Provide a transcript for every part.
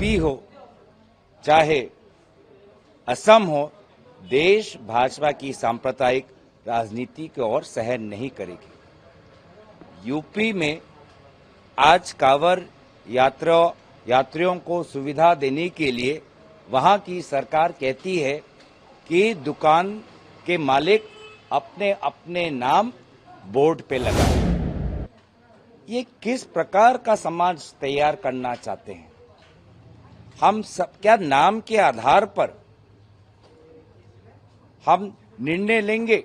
दिल्ली हो चाहे असम हो, देश भाजपा की सांप्रदायिक राजनीति की ओर सहन नहीं करेगी। यूपी में आज कांवड़ यात्रियों को सुविधा देने के लिए वहां की सरकार कहती है कि दुकान के मालिक अपने अपने नाम बोर्ड पे लगाएं। ये किस प्रकार का समाज तैयार करना चाहते हैं? हम सब क्या नाम के आधार पर हम निर्णय लेंगे?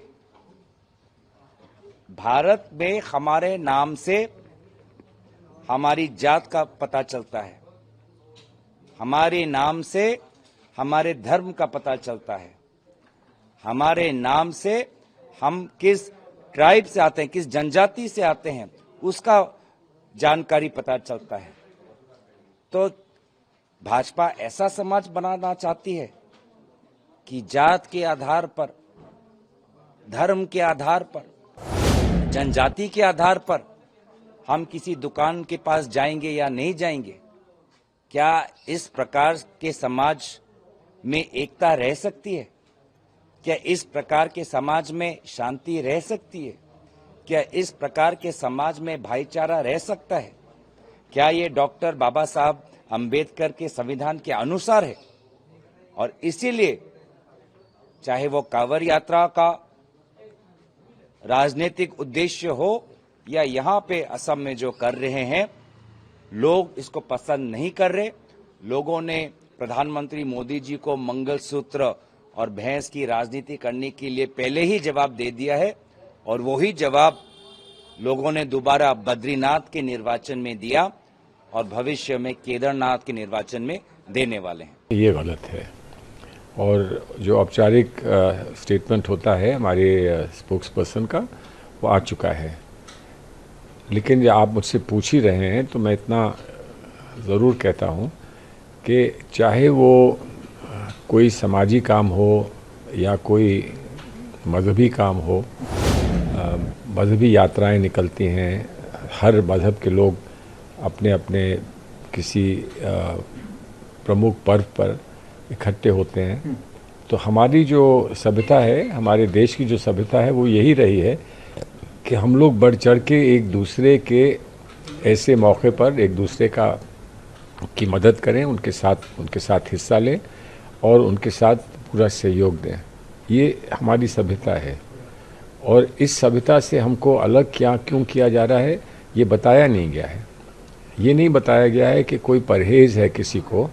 भारत में हमारे नाम से हमारी जात का पता चलता है, हमारे नाम से हमारे धर्म का पता चलता है, हमारे नाम से हम किस ट्राइब से आते हैं, किस जनजाति से आते हैं, उसका जानकारी पता चलता है। तो भाजपा ऐसा समाज बनाना चाहती है कि जात के आधार पर, धर्म के आधार पर, जनजाति के आधार पर हम किसी दुकान के पास जाएंगे या नहीं जाएंगे? क्या इस प्रकार के समाज में एकता रह सकती है? क्या इस प्रकार के समाज में शांति रह सकती है? क्या इस प्रकार के समाज में भाईचारा रह सकता है? क्या ये डॉक्टर बाबा साहब अंबेडकर के संविधान के अनुसार है? और इसीलिए चाहे वो कांवड़ यात्रा का राजनीतिक उद्देश्य हो या यहाँ पे असम में जो कर रहे हैं, लोग इसको पसंद नहीं कर रहे। लोगों ने प्रधानमंत्री मोदी जी को मंगलसूत्र और भैंस की राजनीति करने के लिए पहले ही जवाब दे दिया है, और वही जवाब लोगों ने दोबारा बद्रीनाथ के निर्वाचन में दिया और भविष्य में केदारनाथ के निर्वाचन में देने वाले हैं। ये गलत है, और जो औपचारिक स्टेटमेंट होता है हमारे स्पोक्स पर्सन का, वो आ चुका है। लेकिन जब आप मुझसे पूछ ही रहे हैं तो मैं इतना ज़रूर कहता हूँ कि चाहे वो कोई समाजी काम हो या कोई मजहबी काम हो, मजहबी यात्राएं निकलती हैं, हर मज़हब के लोग अपने अपने किसी प्रमुख पर्व पर इकट्ठे होते हैं। तो हमारी जो सभ्यता है, हमारे देश की जो सभ्यता है, वो यही रही है कि हम लोग बढ़ चढ़ के एक दूसरे के ऐसे मौके पर एक दूसरे की मदद करें, उनके साथ हिस्सा लें और उनके साथ पूरा सहयोग दें। ये हमारी सभ्यता है, और इस सभ्यता से हमको अलग क्यों किया जा रहा है, ये बताया नहीं गया है। ये नहीं बताया गया है कि कोई परहेज़ है किसी को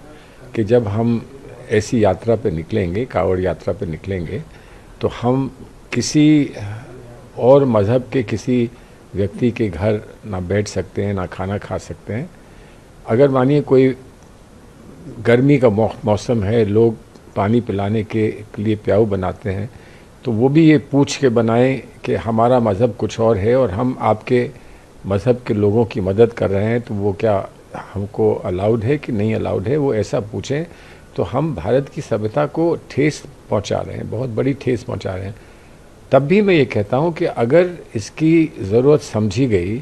कि जब हम ऐसी यात्रा पे निकलेंगे, कांवड़ यात्रा पे निकलेंगे, तो हम किसी और मज़हब के किसी व्यक्ति के घर ना बैठ सकते हैं, ना खाना खा सकते हैं। अगर मानिए कोई गर्मी का मौसम है, लोग पानी पिलाने के लिए प्याऊ बनाते हैं, तो वो भी ये पूछ के बनाएं कि हमारा मज़हब कुछ और है और हम आपके मज़हब के लोगों की मदद कर रहे हैं, तो वो क्या हमको अलाउड है कि नहीं अलाउड है, वो ऐसा पूछें। तो हम भारत की सभ्यता को ठेस पहुंचा रहे हैं, बहुत बड़ी ठेस पहुंचा रहे हैं। तब भी मैं ये कहता हूं कि अगर इसकी ज़रूरत समझी गई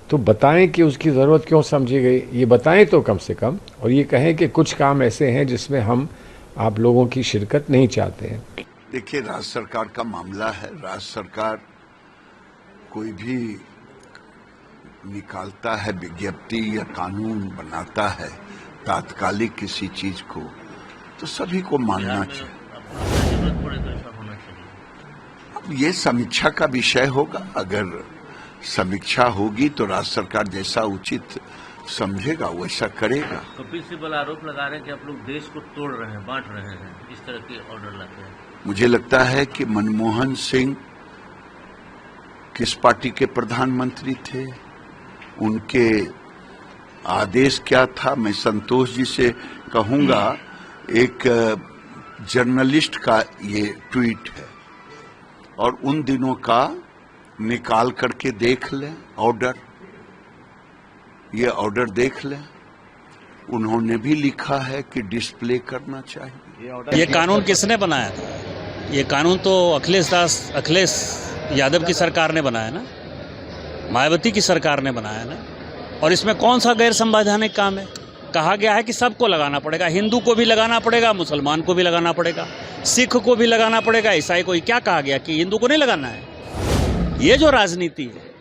तो बताएं कि उसकी ज़रूरत क्यों समझी गई, ये बताएं तो कम से कम, और ये कहें कि कुछ काम ऐसे हैं जिसमें हम आप लोगों की शिरकत नहीं चाहते हैं। देखिए, राज्य सरकार का मामला है। राज्य सरकार कोई भी निकालता है विज्ञप्ति या कानून बनाता है तात्कालिक किसी चीज को, तो सभी को मानना चाहिए। अब ये समीक्षा का विषय होगा। अगर समीक्षा होगी तो राज्य सरकार जैसा उचित समझेगा वैसा करेगा। कपिल सिब्बल आरोप लगा रहे हैं कि आप लोग देश को तोड़ रहे हैं, बांट रहे हैं, इस तरह के ऑर्डर लाते हैं। मुझे लगता है कि मनमोहन सिंह किस पार्टी के प्रधानमंत्री थे, उनके आदेश क्या था। मैं संतोष जी से कहूंगा, एक जर्नलिस्ट का ये ट्वीट है और उन दिनों का निकाल करके देख लें ऑर्डर, ये ऑर्डर देख लें। उन्होंने भी लिखा है कि डिस्प्ले करना चाहिए। ये कानून किसने बनाया था? ये कानून तो अखिलेश यादव की सरकार ने बनाया ना, मायावती की सरकार ने बनाया ना। और इसमें कौन सा गैर संवैधानिक काम है? कहा गया है कि सबको लगाना पड़ेगा, हिंदू को भी लगाना पड़ेगा, मुसलमान को भी लगाना पड़ेगा, सिख को भी लगाना पड़ेगा, ईसाई को। क्या कहा गया कि हिंदू को नहीं लगाना है? ये जो राजनीति है,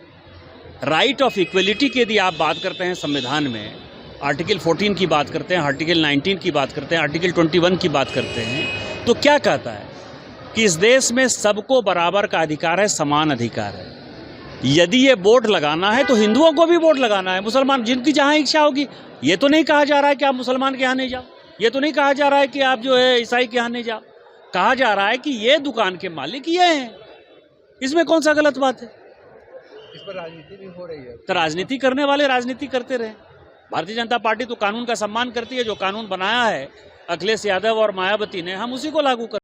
राइट ऑफ इक्वलिटी की यदि आप बात करते हैं संविधान में, आर्टिकल 14 की बात करते हैं, आर्टिकल 19 की बात करते हैं, आर्टिकल 21 की बात करते हैं, तो क्या कहता है कि इस देश में सबको बराबर का अधिकार है, समान अधिकार है। यदि ये बोर्ड लगाना है तो हिंदुओं को भी बोर्ड लगाना है, मुसलमान जिनकी जहां इच्छा होगी। ये तो नहीं कहा जा रहा है कि आप मुसलमान के यहाँ नहीं जाओ, ये तो नहीं कहा जा रहा है कि आप जो है ईसाई के यहाँ नहीं जाओ। कहा जा रहा है कि ये दुकान के मालिक ये हैं। इसमें कौन सा गलत बात है? इस पर राजनीति भी हो रही है। तो राजनीति करने वाले राजनीति करते रहे। भारतीय जनता पार्टी तो कानून का सम्मान करती है। जो कानून बनाया है अखिलेश यादव और मायावती ने, हम उसी को लागू कर